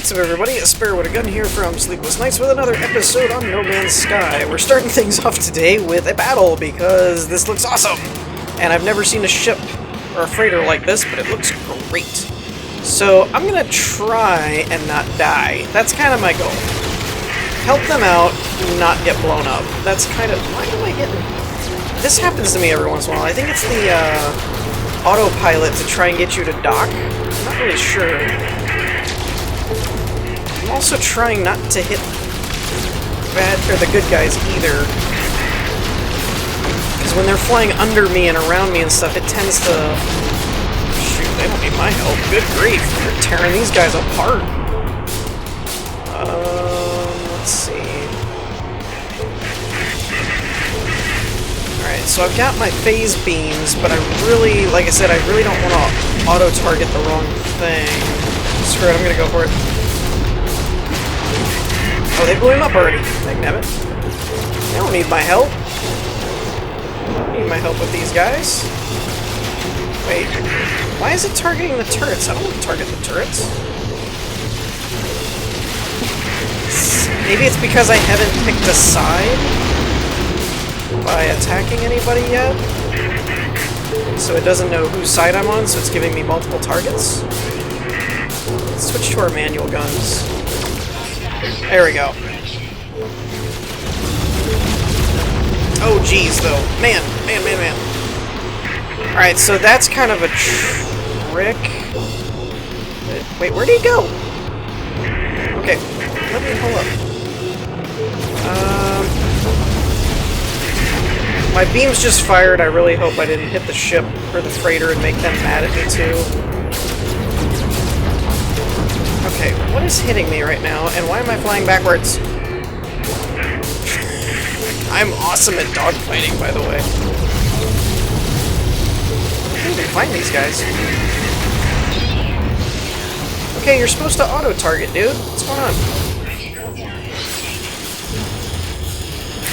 What's up, everybody? It's Rigogen here from Sleepless Nights with another episode on No Man's Sky. We're starting things off today with a battle because this looks awesome! And I've never seen a ship or a freighter like this, but it looks great. So I'm gonna try and not die. That's kind of my goal. Help them out, not get blown up. That's kind of... Why am I getting... This happens to me every once in a while. I think it's the autopilot to try and get you to dock. I'm not really sure. I'm also trying not to hit the good guys either. Because when they're flying under me and around me and stuff, it tends to... Shoot, they don't need my help. Good grief, they're tearing these guys apart. Let's see. Alright, so I've got my phase beams, but I really, like I said, I really don't want to auto-target the wrong thing. Screw it, I'm gonna go for it. Oh, they blew him up already. Dangnabbit. They don't need my help. I don't need my help with these guys. Wait, why is it targeting the turrets? I don't want to target the turrets. Maybe it's because I haven't picked a side by attacking anybody yet. So it doesn't know whose side I'm on, so it's giving me multiple targets. Let's switch to our manual guns. There we go. Oh, geez, though. Man. Alright, so that's kind of a trick. Wait, where'd he go? Okay, let me hold up. My beams just fired. I really hope I didn't hit the ship or the freighter and make them mad at me, too. Okay, what is hitting me right now, and why am I flying backwards? I'm awesome at dogfighting, by the way. I can't even find these guys. Okay, you're supposed to auto-target, dude. What's going on?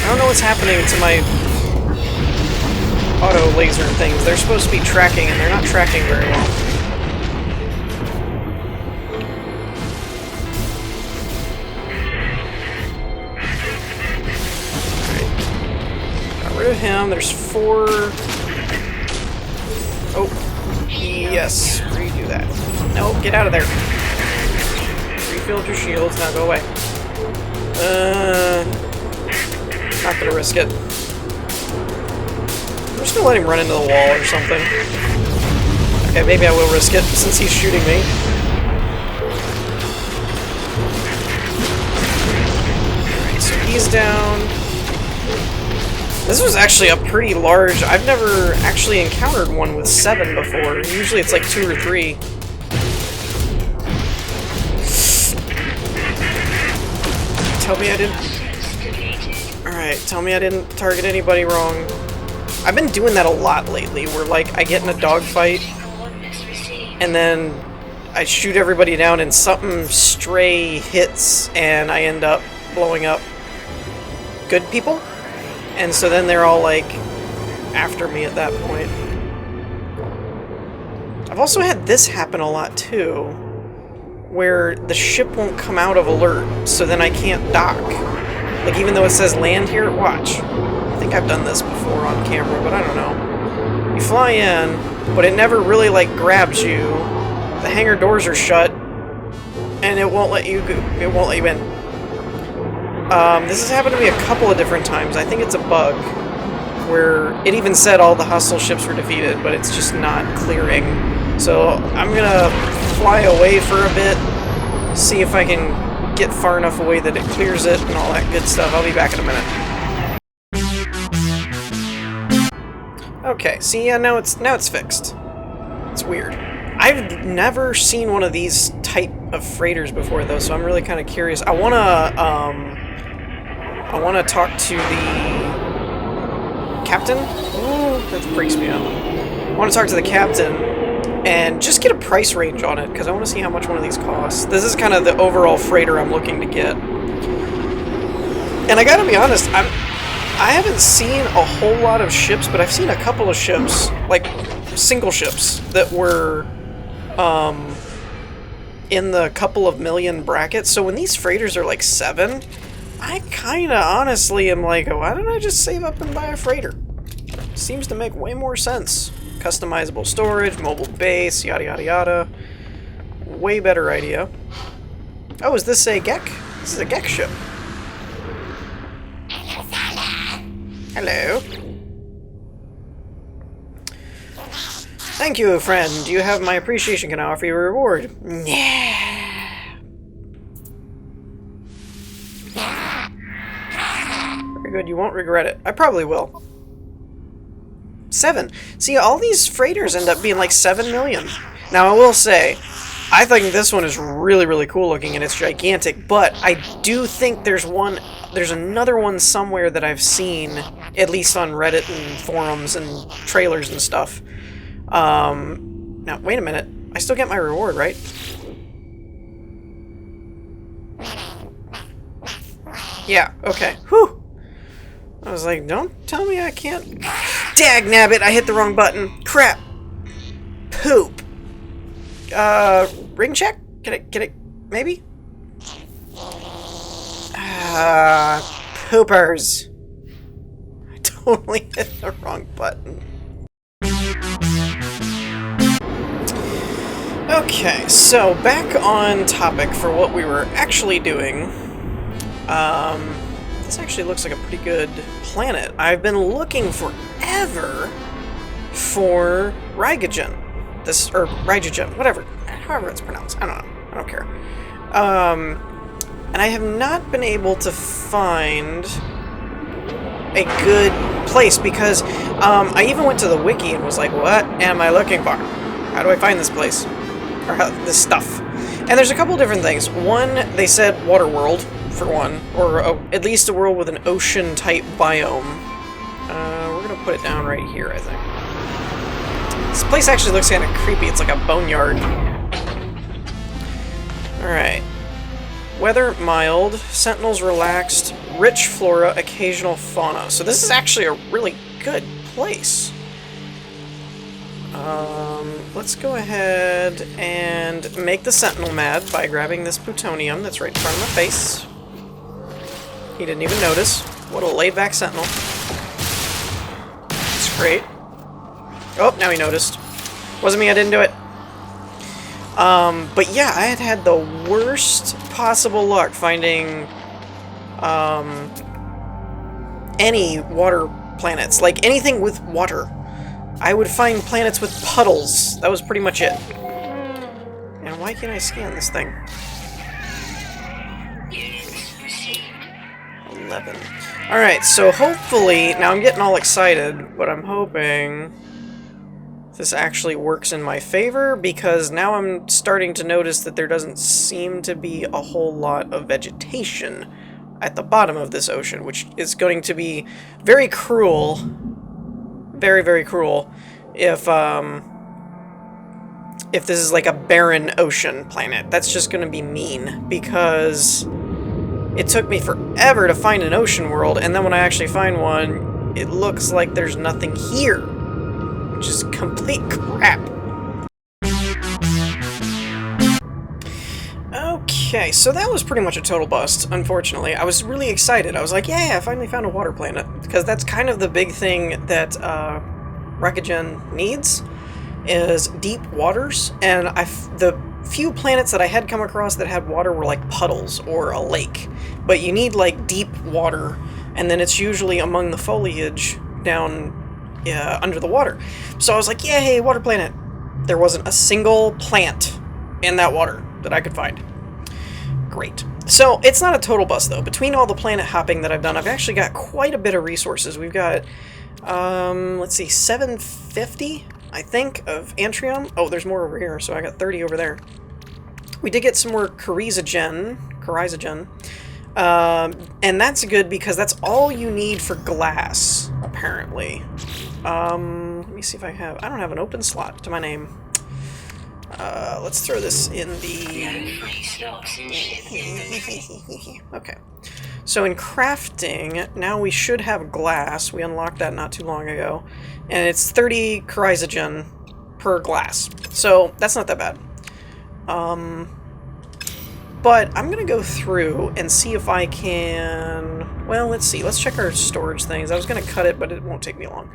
I don't know what's happening to my auto-laser things. They're supposed to be tracking, and they're not tracking very well. Rid of him. There's 4. Oh, yes. Redo that. No, get out of there. Refilled your shields. Now go away. Not gonna risk it. I'm just gonna let him run into the wall or something. Okay, maybe I will risk it since he's shooting me. Alright, so he's down. This was actually a pretty large... I've never actually encountered one with 7 before. Usually it's like 2 or 3. Tell me I didn't... Alright, tell me I didn't target anybody wrong. I've been doing that a lot lately, where like I get in a dogfight, and then I shoot everybody down and something stray hits, and I end up blowing up good people. And so then they're all, like, after me at that point. I've also had this happen a lot, too. Where the ship won't come out of alert, so then I can't dock. Like, even though it says land here, watch. I think I've done this before on camera, but I don't know. You fly in, but it never really, like, grabs you. The hangar doors are shut, and it won't let you go. It won't let you in. This has happened to me a couple of different times. I think it's a bug, where it even said all the hostile ships were defeated, but it's just not clearing. So I'm gonna fly away for a bit, see if I can get far enough away that it clears it and all that good stuff. I'll be back in a minute. Okay, see, yeah, now it's fixed. It's weird. I've never seen one of these type of freighters before, though, so I'm really kind of curious. I wanna talk to the captain. Ooh, that freaks me out. I want to talk to the captain and just get a price range on it, because I want to see how much one of these costs. This is kind of the overall freighter I'm looking to get. And I gotta be honest, I haven't seen a whole lot of ships, but I've seen a couple of ships, like single ships, that were in the couple of million bracket. So when these freighters are like 7, I kind of honestly am like, why don't I just save up and buy a freighter? Seems to make way more sense. Customizable storage, mobile base, yada yada yada. Way better idea. Oh, is this a Gek? This is a Gek ship. Hello. Thank you, friend. You have my appreciation. Can I offer you a reward? Yeah. Very good. You won't regret it. I probably will. 7. See, all these freighters end up being like 7 million. Now, I will say, I think this one is really, really cool looking and it's gigantic, but I do think there's another one somewhere that I've seen, at least on Reddit and forums and trailers and stuff. Now, wait a minute. I still get my reward, right? Yeah, okay. Whew! I was like, don't tell me I can't... Dagnabbit, I hit the wrong button. Crap. Poop. Ring check? Can it, maybe? Poopers. I totally hit the wrong button. Okay, so back on topic for what we were actually doing. This actually looks like a pretty good planet. I've been looking forever for Rigogen. Or Rigogen, whatever. However it's pronounced. I don't know. I don't care. And I have not been able to find a good place because I even went to the wiki and was like, what am I looking for? How do I find this place? Or this stuff? And there's a couple different things. One, they said water world, for one. Or at least a world with an ocean-type biome. We're going to put it down right here, I think. This place actually looks kind of creepy. It's like a boneyard. Alright. Weather mild, sentinels relaxed, rich flora, occasional fauna. So this is actually a really good place. Let's go ahead and make the sentinel mad by grabbing this plutonium that's right in front of my face. He didn't even notice. What a laid-back sentinel. It's great. Oh, now he noticed. Wasn't me, I didn't do it. But yeah, I had the worst possible luck finding, any water planets. Like, anything with water. I would find planets with puddles. That was pretty much it. And why can't I scan this thing? 11. Alright, so hopefully... Now, I'm getting all excited, but I'm hoping this actually works in my favor, because now I'm starting to notice that there doesn't seem to be a whole lot of vegetation at the bottom of this ocean, which is going to be very cruel, very, very cruel, if this is like a barren ocean planet. That's just going to be mean, because it took me forever to find an ocean world, and then when I actually find one, it looks like there's nothing here. Which is complete crap. Okay, so that was pretty much a total bust, unfortunately. I was really excited. I was like, yeah, I finally found a water planet. Because that's kind of the big thing that Rigogen needs, is deep waters. And the few planets that I had come across that had water were like puddles or a lake. But you need like deep water, and then it's usually among the foliage down under the water. So I was like, yay, water planet. There wasn't a single plant in that water that I could find. Great. So it's not a total bust though. Between all the planet hopping that I've done, I've actually got quite a bit of resources. We've got, let's see, 750, I think, of Antrium. Oh, there's more over here, so I got 30 over there. We did get some more Chrysogen. And that's good because that's all you need for glass, apparently. Let me see if I don't have an open slot to my name. Let's throw this in the... Okay. So in crafting, now we should have glass. We unlocked that not too long ago. And it's 30 Chrysogen per glass. So that's not that bad. But I'm going to go through and see if I can... Well, let's see. Let's check our storage things. I was going to cut it, but it won't take me long.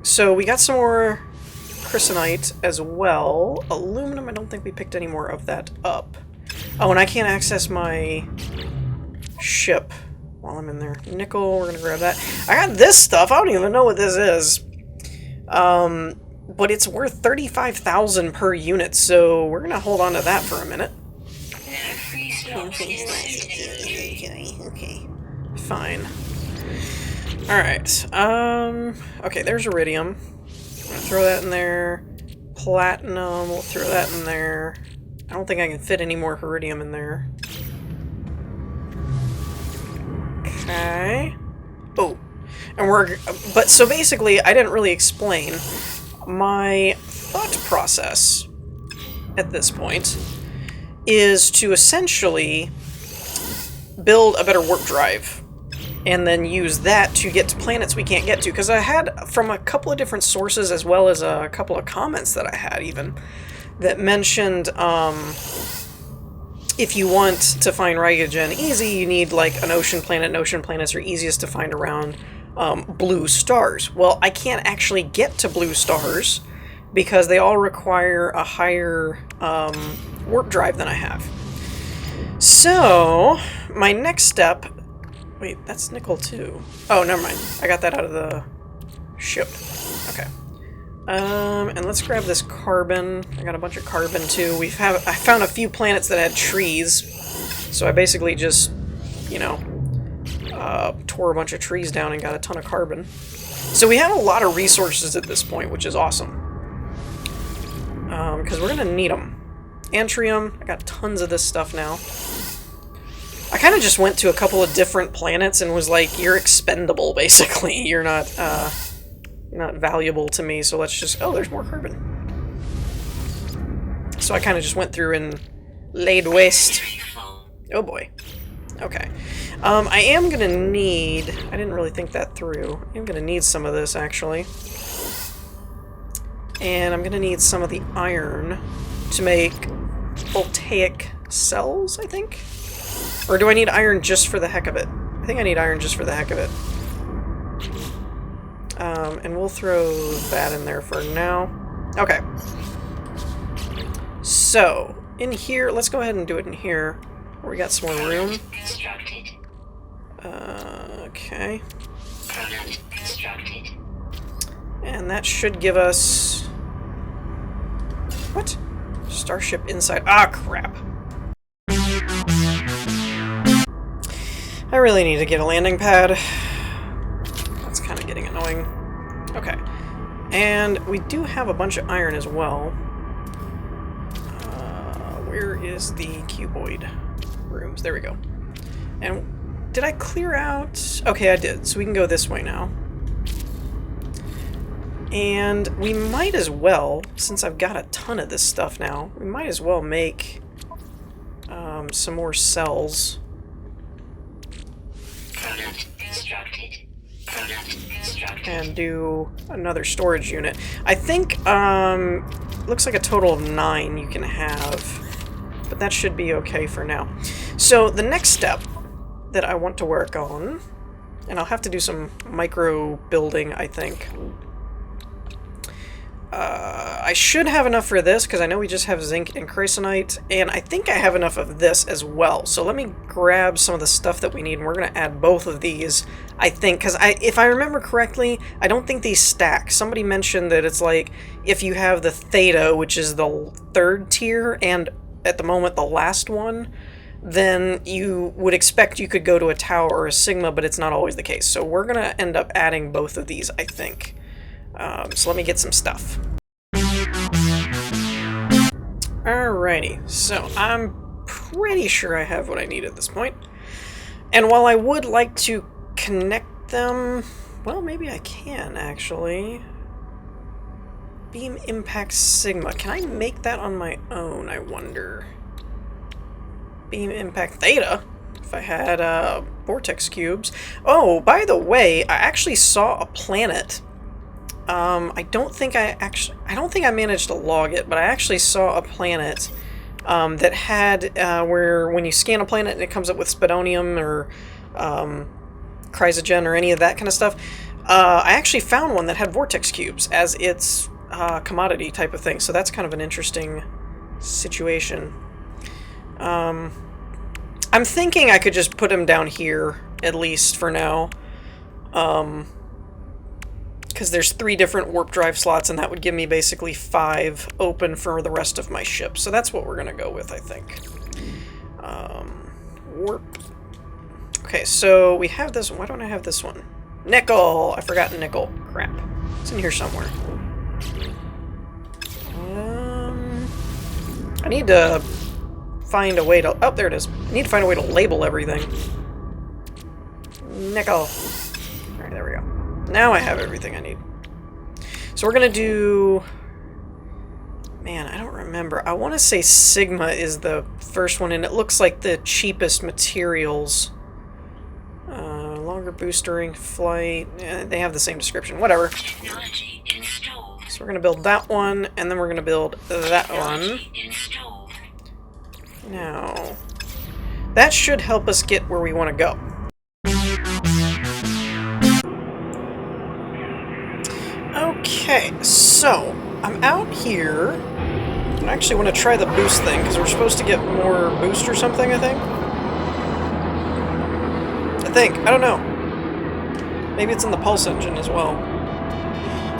So we got some more chrysanite as well. Aluminum, I don't think we picked any more of that up. Oh, and I can't access my ship while I'm in there. Nickel, we're going to grab that. I got this stuff. I don't even know what this is. But it's worth 35,000 per unit, so we're gonna hold on to that for a minute. Okay, fine. Alright, okay, there's iridium. I'm gonna throw that in there. Platinum, we'll throw that in there. I don't think I can fit any more iridium in there. Okay. Oh, and but so basically, I didn't really explain. My thought process at this point is to essentially build a better warp drive and then use that to get to planets we can't get to. Because I had, from a couple of different sources, as well as a couple of comments that I had even, that mentioned if you want to find Rigogen easy, you need like an ocean planet, and ocean planets are easiest to find around blue stars. Well, I can't actually get to blue stars because they all require a higher warp drive than I have. So, my next step... Wait, that's nickel too. Oh, never mind. I got that out of the ship. Okay. And let's grab this carbon. I got a bunch of carbon too. I found a few planets that had trees. So I basically just, you know, tore a bunch of trees down and got a ton of carbon. So we have a lot of resources at this point, which is awesome. Because we're going to need them. Antrium, I got tons of this stuff now. I kind of just went to a couple of different planets and was like, you're expendable, basically. You're not valuable to me, so let's just... Oh, there's more carbon. So I kind of just went through and laid waste. Oh boy. Okay. I am going to need... I didn't really think that through. I'm going to need some of this, actually. And I'm going to need some of the iron to make voltaic cells, I think? Or do I need iron just for the heck of it? I think I need iron just for the heck of it. And we'll throw that in there for now. Okay. So, in here, let's go ahead and do it in here. Where we got some more room. Okay. And that should give us... What? Starship inside. Ah, crap. I really need to get a landing pad. That's kind of getting annoying. Okay. And we do have a bunch of iron as well. Where is the cuboid rooms? There we go. And did I clear out? Okay, I did. So we can go this way now. And we might as well, since I've got a ton of this stuff now, we might as well make some more cells. And do another storage unit. I think, looks like a total of 9 you can have. But that should be okay for now. So the next step that I want to work on, and I'll have to do some micro building, I think. I should have enough for this, because I know we just have zinc and chrysanite, and I think I have enough of this as well. So let me grab some of the stuff that we need, and we're going to add both of these, I think, because if I remember correctly, I don't think these stack. Somebody mentioned that it's like, if you have the theta, which is the 3rd tier, and at the moment the last one, then you would expect you could go to a tau or a sigma, but it's not always the case. So we're going to end up adding both of these, I think. So let me get some stuff. Alrighty, so I'm pretty sure I have what I need at this point. And while I would like to connect them, well, maybe I can, actually. Beam Impact Sigma. Can I make that on my own, I wonder? Beam Impact Theta? If I had vortex cubes. Oh, by the way, I actually saw a planet. I don't think I managed to log it, but I actually saw a planet that had where when you scan a planet and it comes up with Spidonium or Chrysogen or any of that kind of stuff. I actually found one that had vortex cubes as its commodity type of thing, so that's kind of an interesting situation. I'm thinking I could just put him down here, at least for now. Because there's 3 different warp drive slots, and that would give me basically 5 open for the rest of my ship. So that's what we're going to go with, I think. Warp. Okay, so we have this. Why don't I have this one? Nickel! I forgot nickel. Crap. It's in here somewhere. I need to find a way to... Oh, there it is. I need to find a way to label everything. Nickel. Alright, there we go. Now I have everything I need. So we're gonna do... Man, I don't remember. I want to say Sigma is the first one, and it looks like the cheapest materials. Longer boostering, flight... they have the same description. Whatever. So we're gonna build that one, and then we're gonna build that one. Now, that should help us get where we want to go. Okay, so I'm out here. I actually want to try the boost thing because we're supposed to get more boost or something, I think. I don't know. Maybe it's in the pulse engine as well.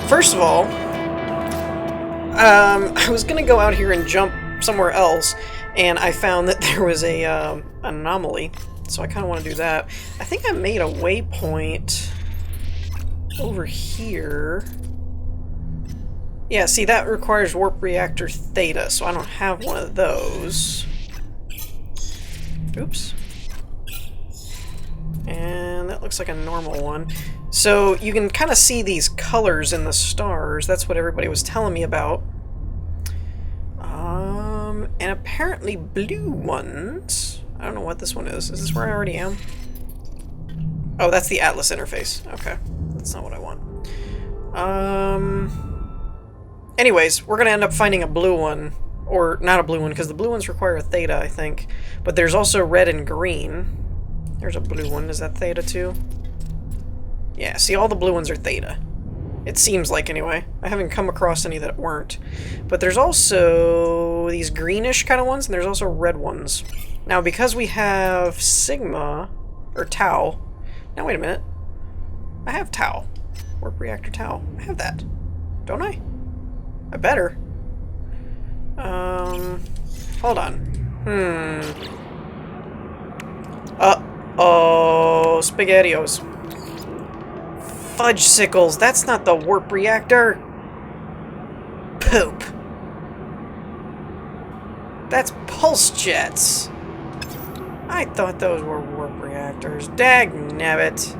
First of all, I was going to go out here and jump somewhere else, and I found that there was a anomaly, so I kind of want to do that. I think I made a waypoint over here. Yeah, see, that requires warp reactor theta, so I don't have one of those. Oops. And that looks like a normal one. So you can kind of see these colors in the stars. That's what everybody was telling me about. And apparently blue ones. I don't know what this one is. Is this where I already am? Oh, that's the Atlas interface. Okay. That's not what I want. Anyways, we're going to end up finding a blue one. Or not a blue one, because the blue ones require a theta, I think. But there's also red and green. There's a blue one. Is that theta too? Yeah, see, all the blue ones are theta. It seems like, anyway. I haven't come across any that weren't. But there's also these greenish kind of ones, and there's also red ones. Now, because we have Sigma, or Tau... Now, wait a minute. I have Tau. Warp Reactor Tau. I have that. Don't I? I better. Hold on. Uh-oh, SpaghettiOs. Fudge sickles, that's not the warp reactor. Poop. That's pulse jets. I thought those were warp reactors. Dagnabbit.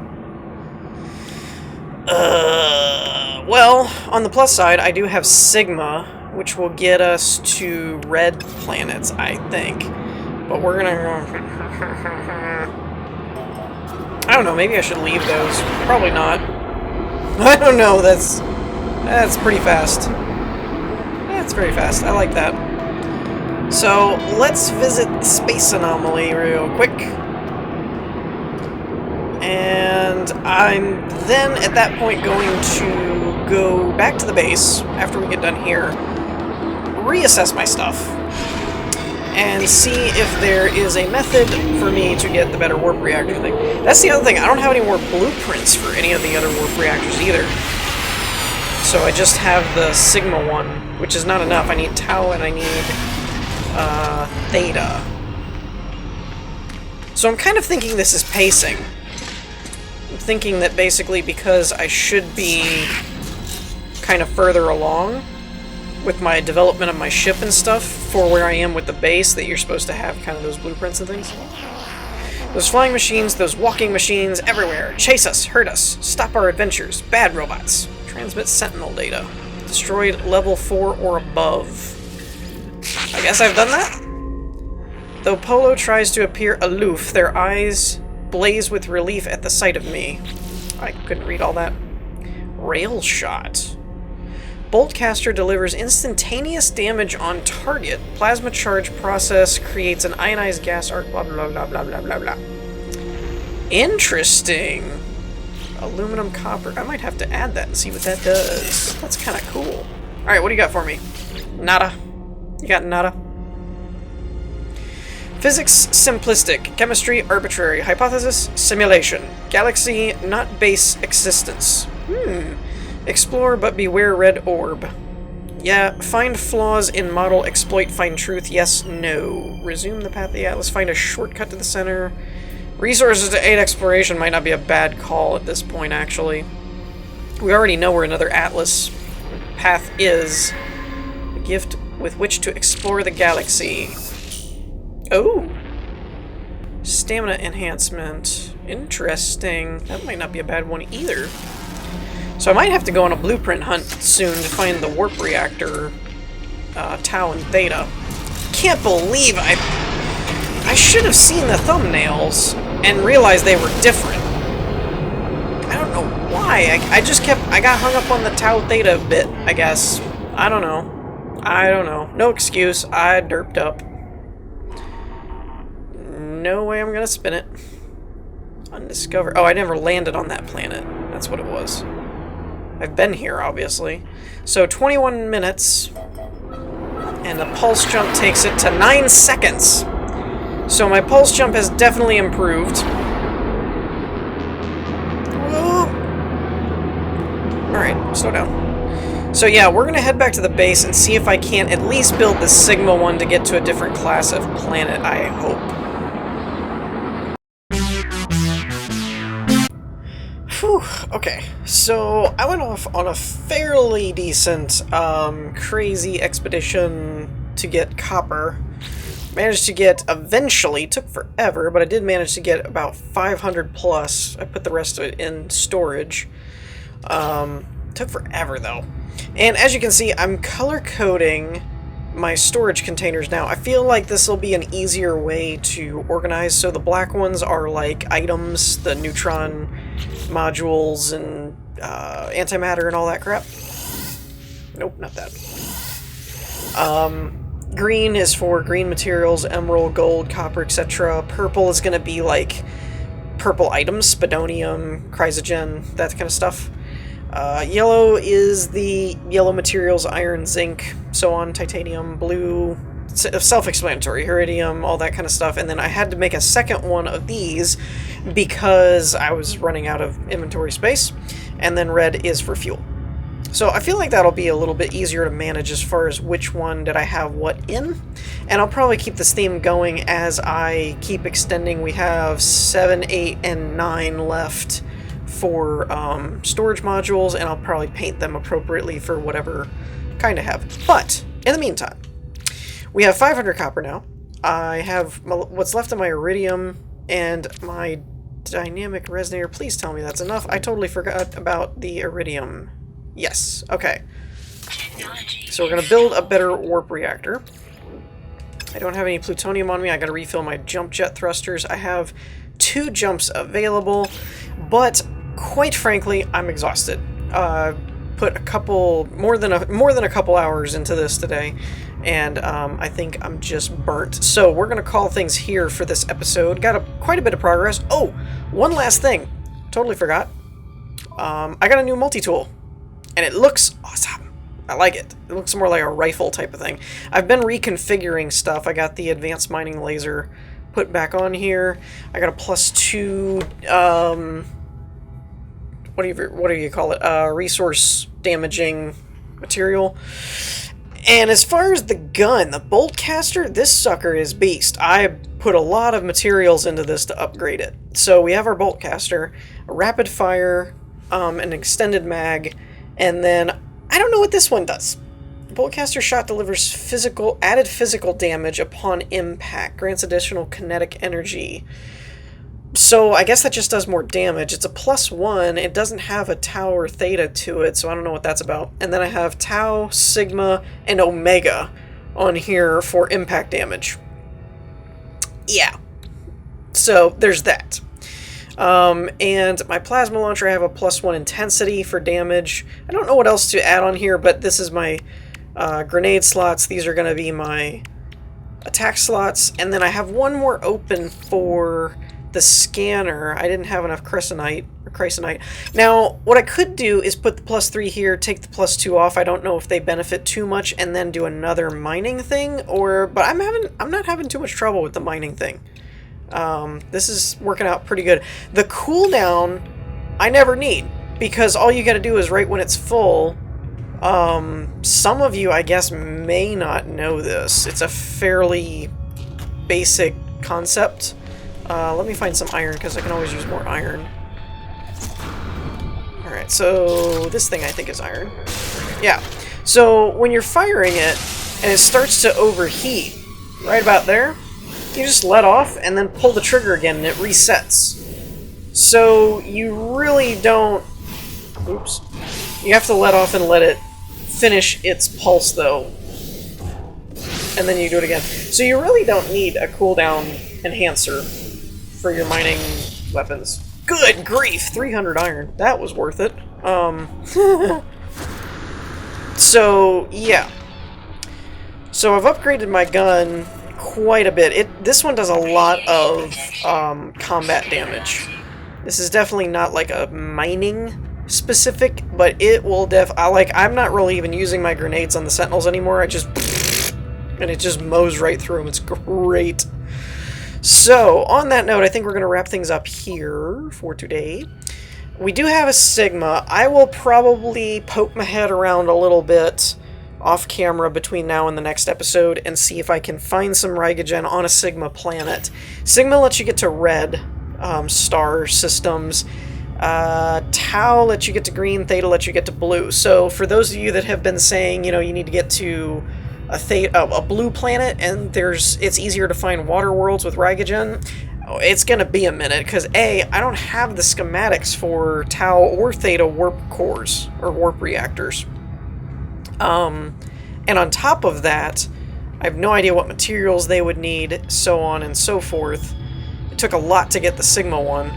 Well, on the plus side, I do have Sigma, which will get us to red planets, I think. But we're gonna go... I don't know, maybe I should leave those. Probably not. I don't know, that's pretty fast. That's very fast, I like that. So, let's visit the space anomaly real quick. And I'm then, at that point, going to go back to the base, after we get done here, reassess my stuff, and see if there is a method for me to get the better warp reactor thing. That's the other thing, I don't have any more blueprints for any of the other warp reactors either. So I just have the Sigma one, which is not enough. I need Tau and I need Theta. So I'm kind of thinking this is pacing. I'm thinking that basically because I should be kind of further along with my development of my ship and stuff for where I am with the base, that you're supposed to have kind of those blueprints and things. Those flying machines, those walking machines, everywhere. Chase us, hurt us, stop our adventures. Bad robots. Transmit sentinel data. Destroyed level 4 or above. I guess I've done that? Though Polo tries to appear aloof, their eyes blaze with relief at the sight of me. I couldn't read all that. Rail shot. Boltcaster delivers instantaneous damage on target. Plasma charge process creates an ionized gas arc. Blah blah blah blah blah blah blah. Interesting. Aluminum copper. I might have to add that and see what that does. That's kind of cool. Alright, what do you got for me? Nada. You got nada? Physics simplistic. Chemistry arbitrary. Hypothesis simulation. Galaxy not base existence. Explore but beware red orb. Yeah, find flaws in model, exploit, find truth. Yes, no. Resume the path of the Atlas. Find a shortcut to the center. Resources to aid exploration might not be a bad call at this point, actually. We already know where another Atlas path is. A gift with which to explore the galaxy. Oh! Stamina enhancement. Interesting. That might not be a bad one either. So I might have to go on a blueprint hunt soon to find the warp reactor, Tau and Theta. Can't believe I should have seen the thumbnails and realized they were different. I don't know why. I got hung up on the Tau Theta bit, I guess. I don't know. No excuse. I derped up. No way I'm gonna spin it. Undiscovered. Oh, I never landed on that planet. That's what it was. I've been here, obviously. So 21 minutes. And the pulse jump takes it to 9 seconds. So my pulse jump has definitely improved. Alright, slow down. So yeah, we're gonna head back to the base and see if I can't at least build the Sigma one to get to a different class of planet, I hope. Whew, okay, so I went off on a fairly decent, crazy expedition to get copper. Managed to get, eventually, took forever, but I did manage to get about 500 plus. I put the rest of it in storage. Took forever, though. And as you can see, I'm color-coding my storage containers now. I feel like this will be an easier way to organize. So the black ones are like items, the neutron modules, and antimatter and all that crap. Nope, not that. Green is for green materials, emerald, gold, copper, etc. Purple is going to be like purple items, spadonium, chrysogen, that kind of stuff. Yellow is the yellow materials, iron, zinc, so on, titanium. Blue, self-explanatory, iridium, all that kind of stuff. And then I had to make a second one of these because I was running out of inventory space. And then red is for fuel. So I feel like that'll be a little bit easier to manage as far as which one did I have what in. And I'll probably keep this theme going as I keep extending. We have 7, 8, and 9 left for storage modules, and I'll probably paint them appropriately for whatever kind I have. But in the meantime, we have 500 copper now. I have what's left of my iridium and my dynamic resonator. Please tell me that's enough. I totally forgot about the iridium. Yes, okay. So we're going to build a better warp reactor. I don't have any plutonium on me. I got to refill my jump jet thrusters. I have 2 jumps available, but quite frankly, I'm exhausted. Put a couple more than a couple hours into this today, and I think I'm just burnt. So we're going to call things here for this episode. Got quite a bit of progress. Oh, one last thing. Totally forgot. I got a new multi-tool. And it looks awesome. I like it. It looks more like a rifle type of thing. I've been reconfiguring stuff. I got the advanced mining laser put back on here. I got a +2, what do you call it? Resource damaging material. And as far as the gun, the Boltcaster, this sucker is beast. I put a lot of materials into this to upgrade it. So we have our Boltcaster, a rapid fire, an extended mag, and then, I don't know what this one does. Boltcaster shot delivers added physical damage upon impact. Grants additional kinetic energy. So I guess that just does more damage. It's a +1. It doesn't have a Tau or Theta to it, so I don't know what that's about. And then I have Tau, Sigma, and Omega on here for impact damage. Yeah. So there's that. And my plasma launcher, I have a +1 intensity for damage. I don't know what else to add on here, but this is my grenade slots. These are going to be my attack slots. And then I have one more open for the scanner. I didn't have enough chrysonite. Now, what I could do is put the +3 here, take the +2 off. I don't know if they benefit too much, and then do another mining thing, but I'm not having too much trouble with the mining thing. This is working out pretty good. The cooldown I never need, because all you gotta do is right when it's full. Some of you, I guess, may not know this. It's a fairly basic concept. Let me find some iron, because I can always use more iron. Alright, so this thing I think is iron. Yeah. So when you're firing it, and it starts to overheat, right about there, you just let off and then pull the trigger again and it resets. So you really don't... Oops. You have to let off and let it finish its pulse though. And then you do it again. So you really don't need a cooldown enhancer for your mining weapons. Good grief! 300 iron. That was worth it. So, yeah. So I've upgraded my gun quite a bit. This one does a lot of combat damage. This is definitely not like a mining specific, but it will I'm not really even using my grenades on the sentinels anymore. And it just mows right through them. It's great. So, on that note, I think we're going to wrap things up here for today. We do have a Sigma. I will probably poke my head around a little bit off camera between now and the next episode and see if I can find some Rigogen on a Sigma planet. Sigma lets you get to red star systems. Tau lets you get to green, Theta lets you get to blue. So for those of you that have been saying, you need to get to a blue planet and it's easier to find water worlds with Rigogen, it's gonna be a minute, because I don't have the schematics for Tau or Theta warp cores or warp reactors. And on top of that, I have no idea what materials they would need, so on and so forth. It took a lot to get the Sigma one.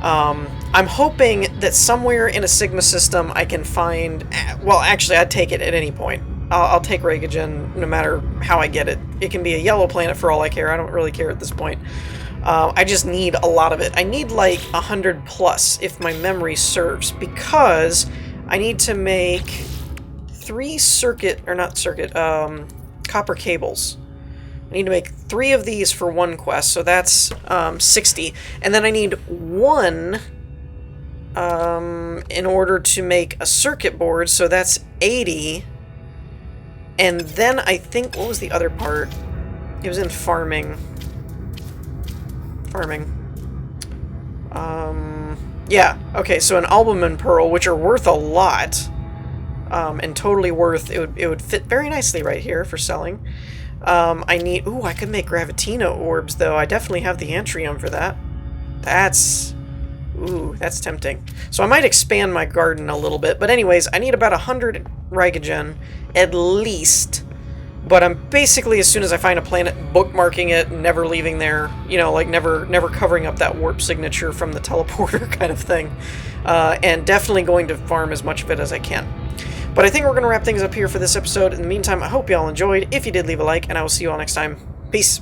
I'm hoping that somewhere in a Sigma system I can find... Well, actually, I'd take it at any point. I'll take Rigogen no matter how I get it. It can be a yellow planet for all I care. I don't really care at this point. I just need a lot of it. I need like 100 plus, if my memory serves, because I need to make 3 copper cables. I need to make 3 of these for one quest, so that's 60. And then I need 1 in order to make a circuit board, so that's 80. And then I think, what was the other part? It was in farming. Yeah, okay, so an albumin pearl, which are worth a lot, and totally worth, it would fit very nicely right here for selling. I need, I could make Gravitino orbs, though. I definitely have the Antrium for that. That's tempting. So I might expand my garden a little bit, but anyways, I need about 100 Rigogen, at least. But I'm basically, as soon as I find a planet, bookmarking it, never leaving there, like never covering up that warp signature from the teleporter kind of thing. And definitely going to farm as much of it as I can. But I think we're going to wrap things up here for this episode. In the meantime, I hope you all enjoyed. If you did, leave a like, and I will see you all next time. Peace.